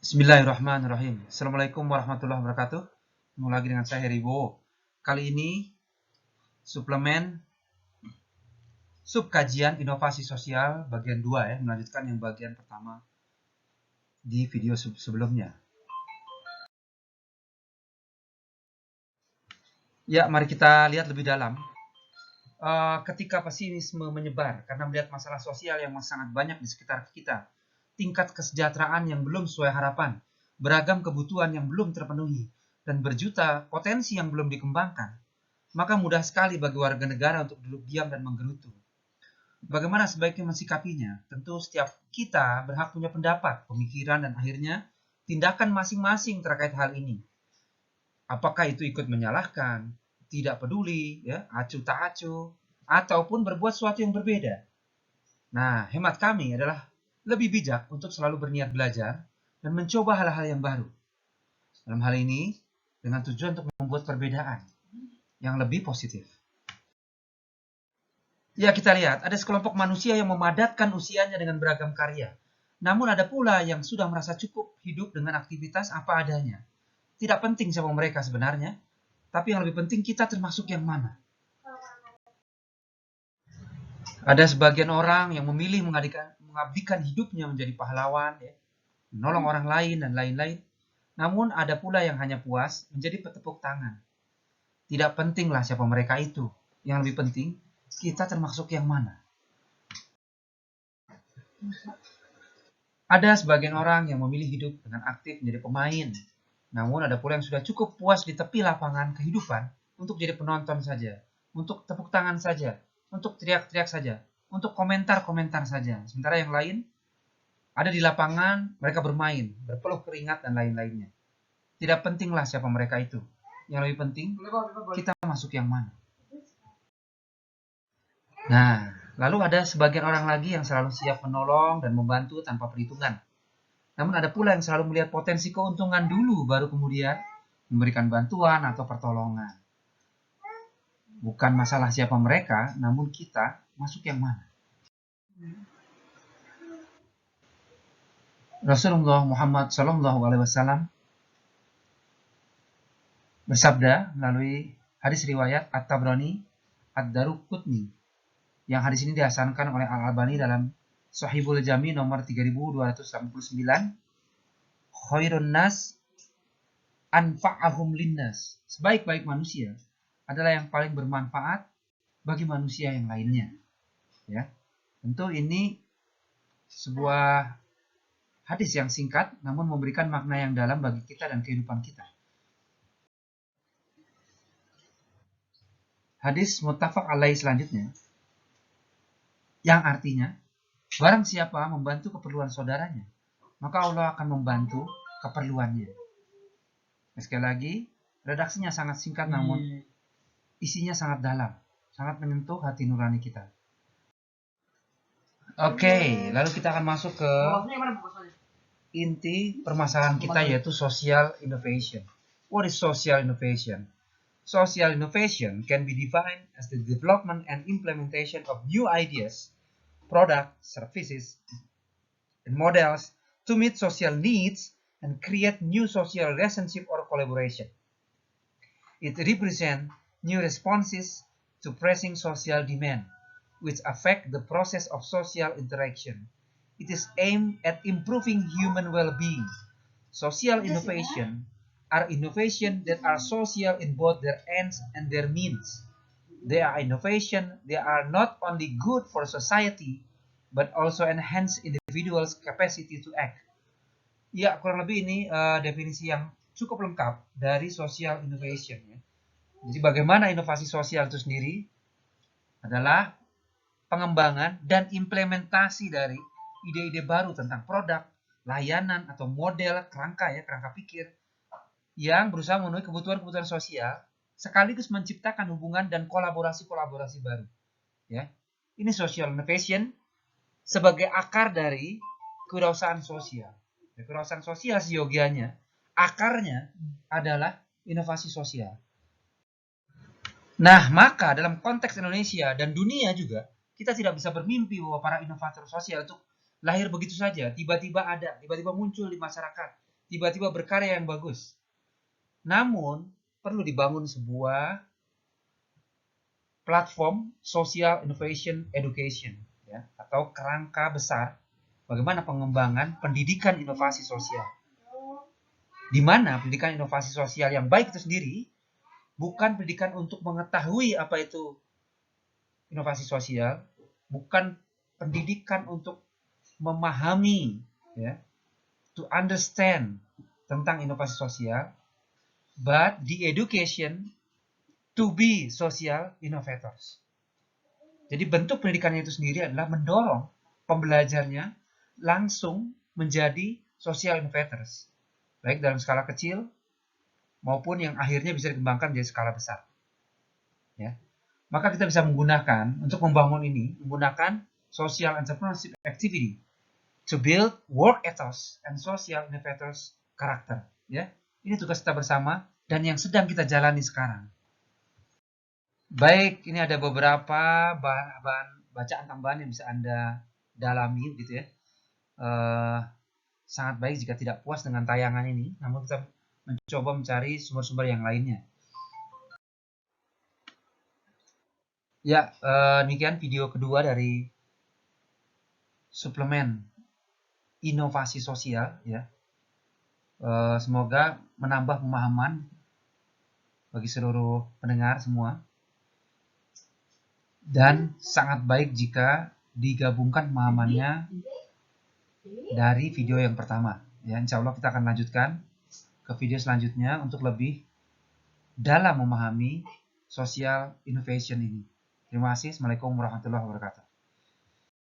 Bismillahirrahmanirrahim. Assalamualaikum warahmatullahi wabarakatuh. Ketemu lagi dengan saya Heribo. Kali ini suplemen subkajian inovasi sosial bagian 2 ya, melanjutkan yang bagian pertama di video sebelumnya. Ya, mari kita lihat lebih dalam. Ketika pesimisme menyebar karena melihat masalah sosial yang sangat banyak di sekitar kita, tingkat kesejahteraan yang belum sesuai harapan, beragam kebutuhan yang belum terpenuhi, dan berjuta potensi yang belum dikembangkan, maka mudah sekali bagi warga negara untuk duduk diam dan menggerutu. Bagaimana sebaiknya mensikapinya? Tentu setiap kita berhak punya pendapat, pemikiran, dan akhirnya tindakan masing-masing terkait hal ini. Apakah itu ikut menyalahkan, tidak peduli, ya, acuh tak acuh, ataupun berbuat sesuatu yang berbeda. Nah, hemat kami adalah lebih bijak untuk selalu berniat belajar dan mencoba hal-hal yang baru. Dalam hal ini, dengan tujuan untuk membuat perbedaan yang lebih positif. Ya, kita lihat, ada sekelompok manusia yang memadatkan usianya dengan beragam karya. Namun ada pula yang sudah merasa cukup hidup dengan aktivitas apa adanya. Tidak penting siapa mereka sebenarnya, tapi yang lebih penting kita termasuk yang mana. Ada sebagian orang yang memilih mengabdikan hidupnya menjadi pahlawan, ya, menolong orang lain, dan lain-lain. Namun ada pula yang hanya puas menjadi petepuk tangan. Tidak pentinglah siapa mereka itu. Yang lebih penting, kita termasuk yang mana. Ada sebagian orang yang memilih hidup dengan aktif menjadi pemain. Namun ada pula yang sudah cukup puas di tepi lapangan kehidupan untuk jadi penonton saja, untuk tepuk tangan saja, untuk teriak-teriak saja, untuk komentar-komentar saja. Sementara yang lain ada di lapangan, mereka bermain, berpeluh keringat, dan lain-lainnya. Tidak pentinglah siapa mereka itu. Yang lebih penting, kita masuk yang mana. Nah, lalu ada sebagian orang lagi yang selalu siap menolong dan membantu tanpa perhitungan. Namun ada pula yang selalu melihat potensi keuntungan dulu, baru kemudian memberikan bantuan atau pertolongan. Bukan masalah siapa mereka, namun kita masuk yang mana. Rasulullah Muhammad SAW bersabda melalui hadis riwayat At-Tabrani Ad-Daruqutni, yang hadis ini dihasankan oleh Al-Albani dalam Shahihul Jami nomor 3289. Khairun nas anfa'ahum linnas. Sebaik-baik manusia adalah yang paling bermanfaat bagi manusia yang lainnya. Ya. Tentu ini sebuah hadis yang singkat namun memberikan makna yang dalam bagi kita dan kehidupan kita. Hadis muttafaq alaih selanjutnya, yang artinya, barang siapa membantu keperluan saudaranya, maka Allah akan membantu keperluannya. Sekali lagi, redaksinya sangat singkat namun isinya sangat dalam, sangat menyentuh hati nurani kita. Oke, lalu kita akan masuk ke inti permasalahan kita, yaitu social innovation. What is social innovation? Social innovation can be defined as the development and implementation of new ideas, products, services, and models to meet social needs and create new social relationship or collaboration. It represents new responses to pressing social demand, which affect the process of social interaction. It is aimed at improving human well-being. Social innovation are innovations that are social in both their ends and their means. They are innovation that are not only good for society, but also enhance individuals' capacity to act. Ya, kurang lebih ini definisi yang cukup lengkap dari social innovation. Ya. Jadi bagaimana inovasi sosial itu sendiri adalah pengembangan dan implementasi dari ide-ide baru tentang produk, layanan, atau model kerangka pikir yang berusaha memenuhi kebutuhan-kebutuhan sosial sekaligus menciptakan hubungan dan kolaborasi-kolaborasi baru. Ya. Ini social innovation sebagai akar dari kewirausahaan sosial. Kewirausahaan sosial seyogianya akarnya adalah inovasi sosial. Nah, maka dalam konteks Indonesia dan dunia juga, kita tidak bisa bermimpi bahwa para inovator sosial itu lahir begitu saja, tiba-tiba ada, tiba-tiba muncul di masyarakat, tiba-tiba berkarya yang bagus. Namun, perlu dibangun sebuah platform social innovation education, ya, atau kerangka besar bagaimana pengembangan pendidikan inovasi sosial. Di mana pendidikan inovasi sosial yang baik itu sendiri bukan pendidikan untuk mengetahui apa itu inovasi sosial, bukan pendidikan untuk memahami, ya, to understand tentang inovasi sosial, but the education to be social innovators. Jadi bentuk pendidikannya itu sendiri adalah mendorong pembelajarnya langsung menjadi social innovators, baik dalam skala kecil maupun yang akhirnya bisa dikembangkan menjadi skala besar. Ya. Maka kita bisa menggunakan untuk membangun ini, menggunakan social entrepreneurship activity to build work ethos and social innovators karakter. Ya, ini tugas kita bersama dan yang sedang kita jalani sekarang. Baik, ini ada beberapa bahan bacaan tambahan yang bisa Anda dalami, gitu ya. Sangat baik jika tidak puas dengan tayangan ini, namun kita mencoba mencari sumber-sumber yang lainnya. Ya, demikian video kedua dari suplemen inovasi sosial, ya. Semoga menambah pemahaman bagi seluruh pendengar semua. Dan sangat baik jika digabungkan pemahamannya dari video yang pertama. Ya, insya Allah kita akan lanjutkan ke video selanjutnya untuk lebih dalam memahami social innovation ini. Terima kasih. Assalamualaikum warahmatullahi wabarakatuh.